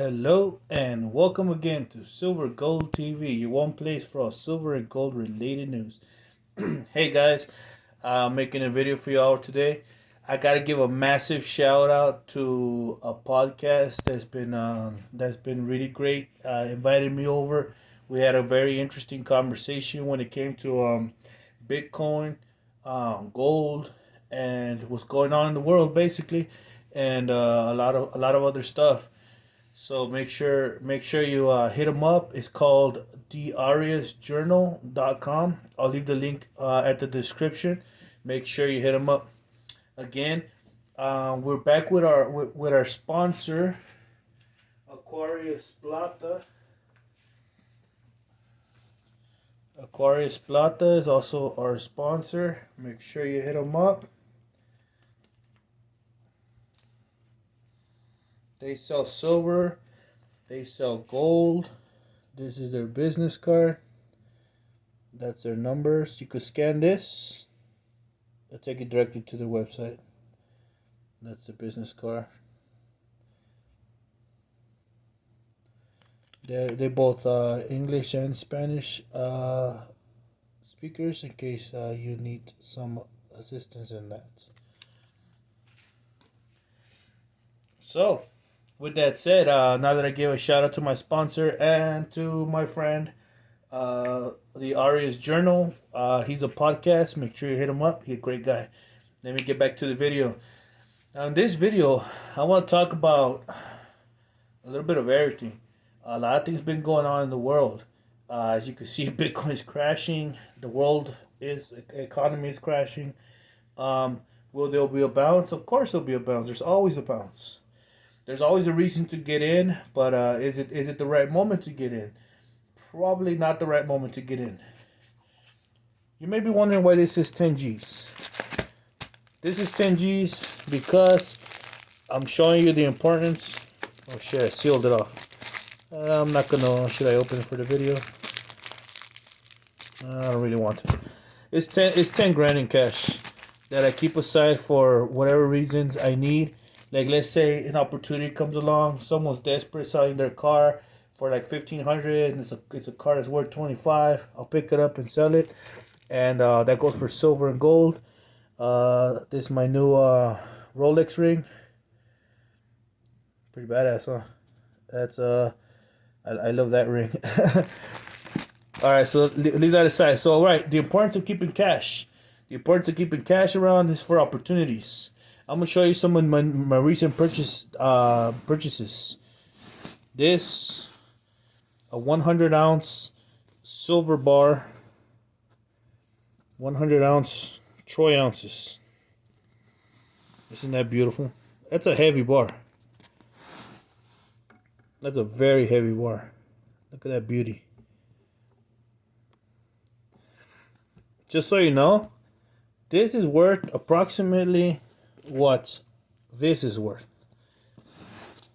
Hello and welcome again to Silver Gold TV, your one place for all silver and gold related news. Hey guys, I'm making a video for y'all today. I gotta give a massive shout out to a podcast that's been really great. Invited me over. We had a very interesting conversation when it came to Bitcoin, gold, and what's going on in the world basically, and a lot of other stuff. So make sure you hit them up. It's called theariasjournal.com. I'll leave the link at the description. Make sure you hit them up. Again, we're back with our sponsor, Aquarius Plata. Aquarius Plata is also our sponsor. Make sure you hit them up. They sell silver. They sell gold. This is their business card. That's their numbers. You could scan this. It'll take you directly to their website. That's the business card. They both English and Spanish speakers in case you need some assistance in that. So, with that said, now that I gave a shout out to my sponsor and to my friend, the Arias Journal, he's a podcast. Make sure you hit him up. He's a great guy. Let me get back to the video. Now, in this video, I want to talk about a little bit of everything. A lot of things been going on in the world. As you can see, Bitcoin is crashing. The world economy is crashing. Will there be a bounce? Of course, there'll be a bounce. There's always a bounce. There's always a reason to get in, but is it the right moment to get in? Probably not the right moment to get in. You may be wondering why this is 10 G's. This is 10 G's because I'm showing you the importance. Oh shit, I sealed it off. I'm not gonna. Should I open it for the video? I don't really want to. It's 10 grand in cash that I keep aside for whatever reasons I need. Like, let's say an opportunity comes along, someone's desperate selling their car for like 1,500, and it's a car that's worth 25. I'll pick it up and sell it, and that goes for silver and gold. This is my new Rolex ring. Pretty badass, huh? That's I love that ring. All right, so leave that aside. So, all right, the importance of keeping cash. The importance of keeping cash around is for opportunities. I'm gonna show you some of my recent purchases. This a 100 ounce silver bar, 100 ounce troy ounces. Isn't that beautiful? That's a heavy bar. That's a very heavy bar. Look at that beauty. Just so you know, this is worth approximately what this is worth.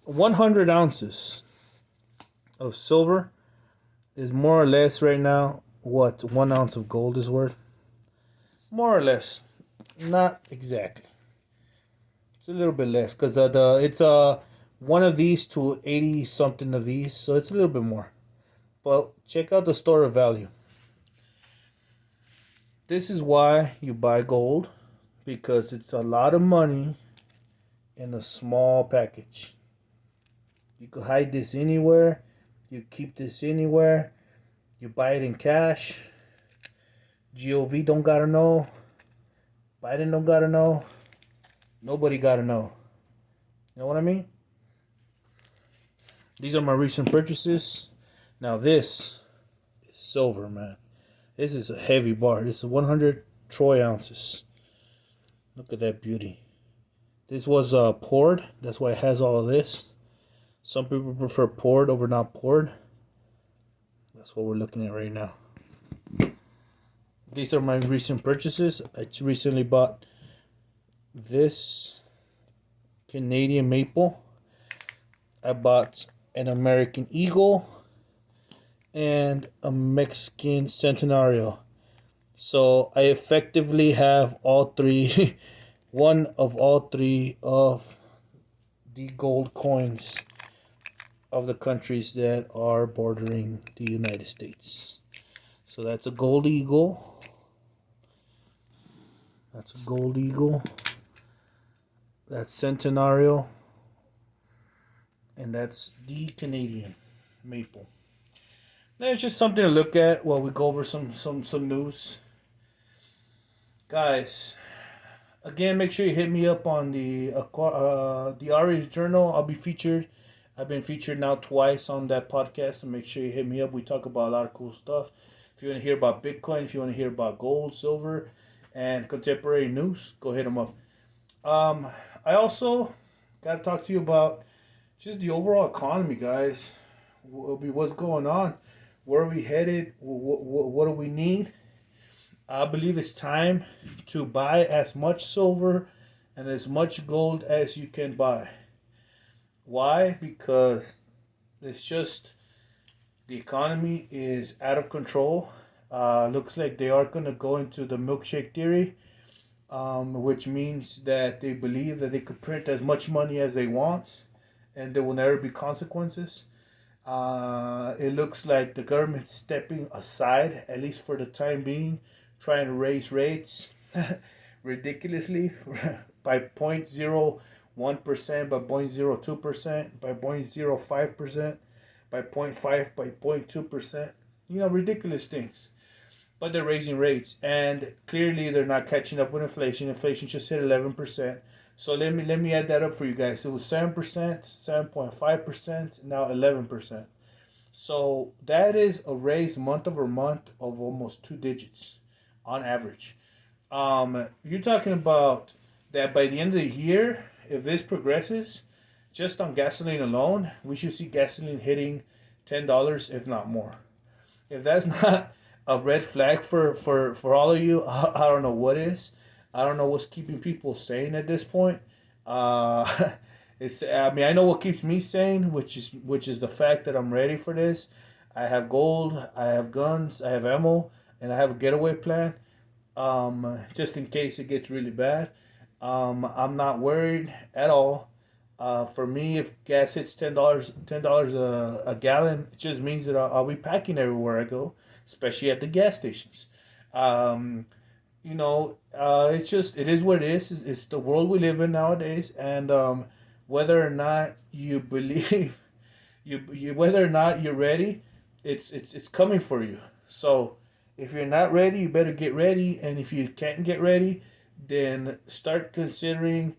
100 ounces of silver is more or less right now what 1 ounce of gold is worth. More or less. Not exactly. It's a little bit less because it's one of these to 80 something of these, so it's a little bit more. But check out the store of value. This is why you buy gold, because it's a lot of money in a small package. You could hide this anywhere. You keep this anywhere. You buy it in cash. GOV don't gotta know. Biden don't gotta know. Nobody gotta know. You know what I mean? These are my recent purchases. Now this is silver, man. This is a heavy bar. This is 100 troy ounces. Look at that beauty. This was poured. That's why it has all of this. Some people prefer poured over not poured. That's what we're looking at right now. These are my recent purchases. I recently bought this Canadian maple. I bought an American Eagle and a Mexican Centenario. So I effectively have all three, one of all three of the gold coins of the countries that are bordering the United States. So that's a gold eagle. That's a gold eagle. That's Centenario. And that's the Canadian maple. It's just something to look at while we go over some news. Guys, again, make sure you hit me up on the Arias Journal. I'll be featured. I've been featured now twice on that podcast, so make sure you hit me up. We talk about a lot of cool stuff. If you want to hear about Bitcoin, if you want to hear about gold, silver, and contemporary news, go hit them up. I also got to talk to you about just the overall economy, guys. What's going on? Where are we headed? What do we need? I believe it's time to buy as much silver and as much gold as you can buy. Why? Because it's just the economy is out of control. Looks like they are going to go into the milkshake theory, which means that they believe that they could print as much money as they want and there will never be consequences. It looks like the government's stepping aside, at least for the time being, trying to raise rates ridiculously by 0.01%, by 0.02%, by 0.05%, by 0.5, by 0.2%. Ridiculous things. But they're raising rates, and clearly they're not catching up with inflation. Inflation just hit 11%. So let me add that up for you guys. It was 7%, 7.5%, now 11%. So that is a raise month over month of almost 2 digits on average. You're talking about that by the end of the year, if this progresses, just on gasoline alone, we should see gasoline hitting $10, if not more. If that's not a red flag for all of you, I don't know what is. I don't know what's keeping people sane at this point. I know what keeps me sane, which is the fact that I'm ready for this. I have gold, I have guns, I have ammo, and I have a getaway plan. Just in case it gets really bad. I'm not worried at all. For me, if gas hits $10 a gallon, it just means that I'll be packing everywhere I go, especially at the gas stations. It is what it is. It's the world we live in nowadays, and whether or not you believe whether or not you're ready, it's coming for you. So if you're not ready, you better get ready, and if you can't get ready, then start considering.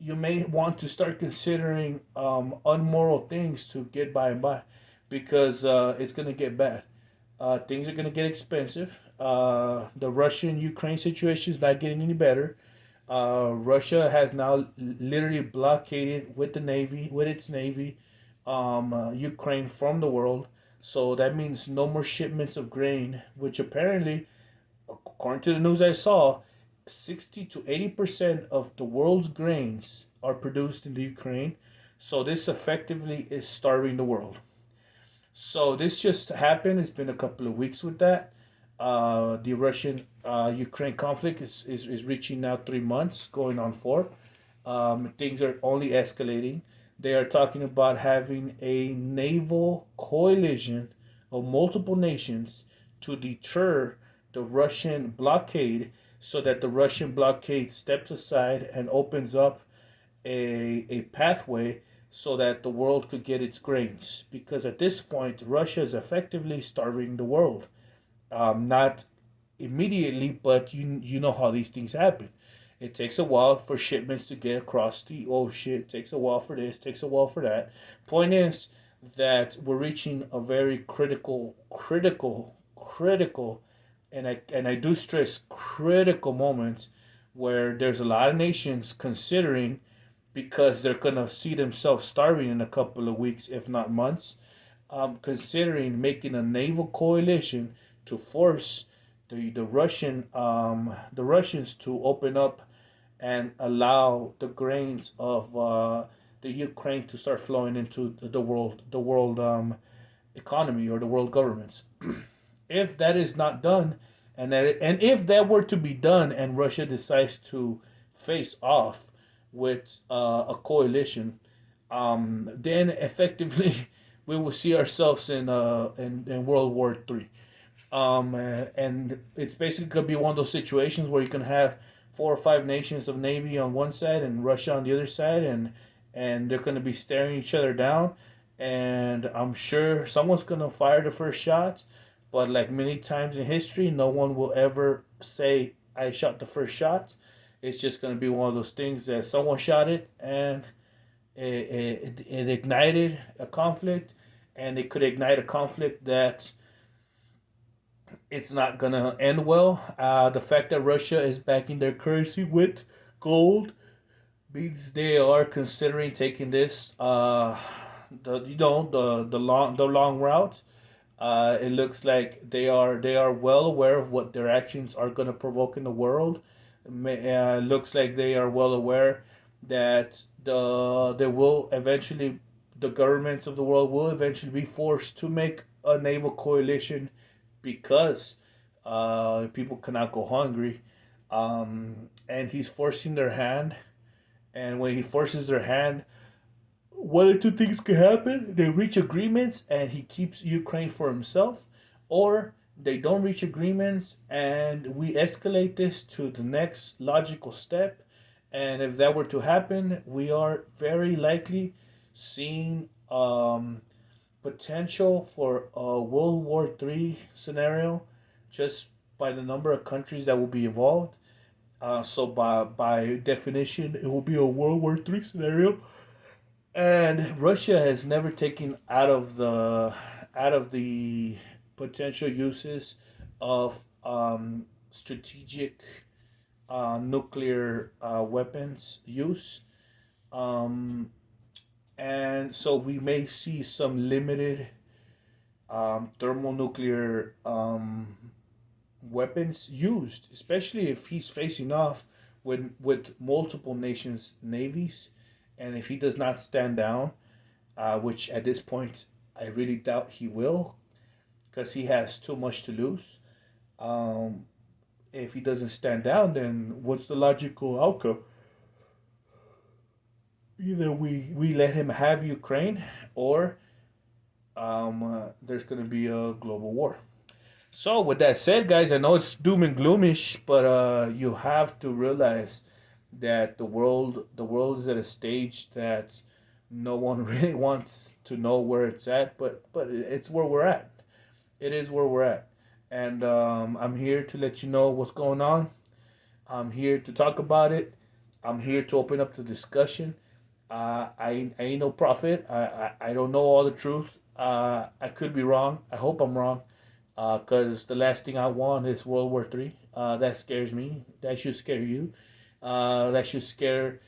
You may want to start considering unmoral things to get by and by, because it's gonna get bad. Things are gonna get expensive. The Russian-Ukraine situation is not getting any better. Russia has now literally blockaded with its navy, Ukraine from the world. So that means no more shipments of grain, which apparently, according to the news I saw, 60 to 80% of the world's grains are produced in the Ukraine. So this effectively is starving the world. So this just happened. It's been a couple of weeks with that. The Russian Ukraine conflict is reaching now 3 months, going on 4. Things are only escalating. They are talking about having a naval coalition of multiple nations to deter the Russian blockade, so that the Russian blockade steps aside and opens up a pathway so that the world could get its grains. Because at this point, Russia is effectively starving the world. Not immediately, but you know how these things happen. It takes a while for shipments to get across the ocean. It takes a while for this, takes a while for that. Point is that we're reaching a very critical, and I do stress critical moments where there's a lot of nations considering, because they're gonna see themselves starving in a couple of weeks, if not months, considering making a naval coalition to force the Russians to open up and allow the grains of the Ukraine to start flowing into the world economy or the world governments. If that is not done, and if that were to be done, and Russia decides to face off with a coalition, then effectively we will see ourselves in World War III. And it's basically gonna be one of those situations where you can have four or five nations of navy on one side and Russia on the other side, and they're gonna be staring each other down. And I'm sure someone's gonna fire the first shot, but like many times in history, no one will ever say I shot the first shot. It's just gonna be one of those things that someone shot it, and it ignited a conflict, and it could ignite a conflict that it's not gonna end well. The fact that Russia is backing their currency with gold means they are considering taking this the long route. It looks like they are well aware of what their actions are gonna provoke in the world. Looks like they are well aware that the governments of the world will eventually be forced to make a naval coalition because people cannot go hungry. And he's forcing their hand. And when he forces their hand, one or two things can happen. They reach agreements and he keeps Ukraine for himself, or they don't reach agreements and we escalate this to the next logical step. And if that were to happen, we are very likely seeing potential for a World War III scenario just by the number of countries that will be involved. So by definition, it will be a World War III scenario. And Russia has never taken out of the potential uses of strategic nuclear weapons use. Um, and so we may see some limited thermonuclear weapons used, especially if he's facing off with multiple nations' navies, and if he does not stand down, which at this point I really doubt he will, because he has too much to lose. Um, if he doesn't stand down, then what's the logical outcome? Either we let him have Ukraine, or there's going to be a global war. So with that said, guys, I know it's doom and gloomish, but you have to realize that the world is at a stage that no one really wants to know where it's at, but it's where we're at. It is where we're at, and I'm here to let you know what's going on. I'm here to talk about it. I'm here to open up the discussion. I ain't no prophet. I don't know all the truth. I could be wrong. I hope I'm wrong. Because the last thing I want is World War III. That scares me. That should scare you. That should scare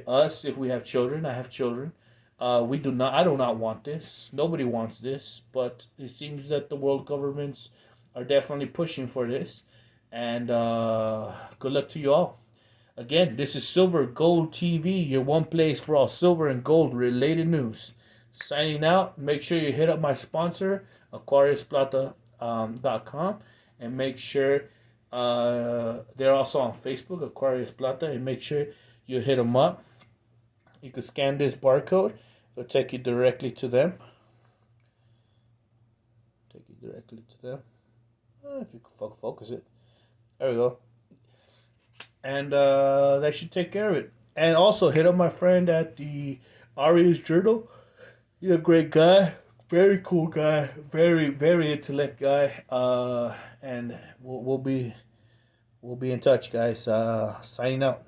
us if we have children. I have children. We do not. I do not want this. Nobody wants this. But it seems that the world governments are definitely pushing for this. And good luck to you all. Again, this is Silver Gold TV, your one place for all silver and gold related news. Signing out. Make sure you hit up my sponsor, AquariusPlata.com, and make sure they're also on Facebook, Aquarius Plata, and make sure you hit them up. You can scan this barcode. It'll take you directly to them. Take you directly to them. If you can focus it. There we go. And that should take care of it. And also hit up my friend at the Arias Journal. He's a great guy, very cool guy, very intellect guy. And we'll be in touch, guys. Signing out.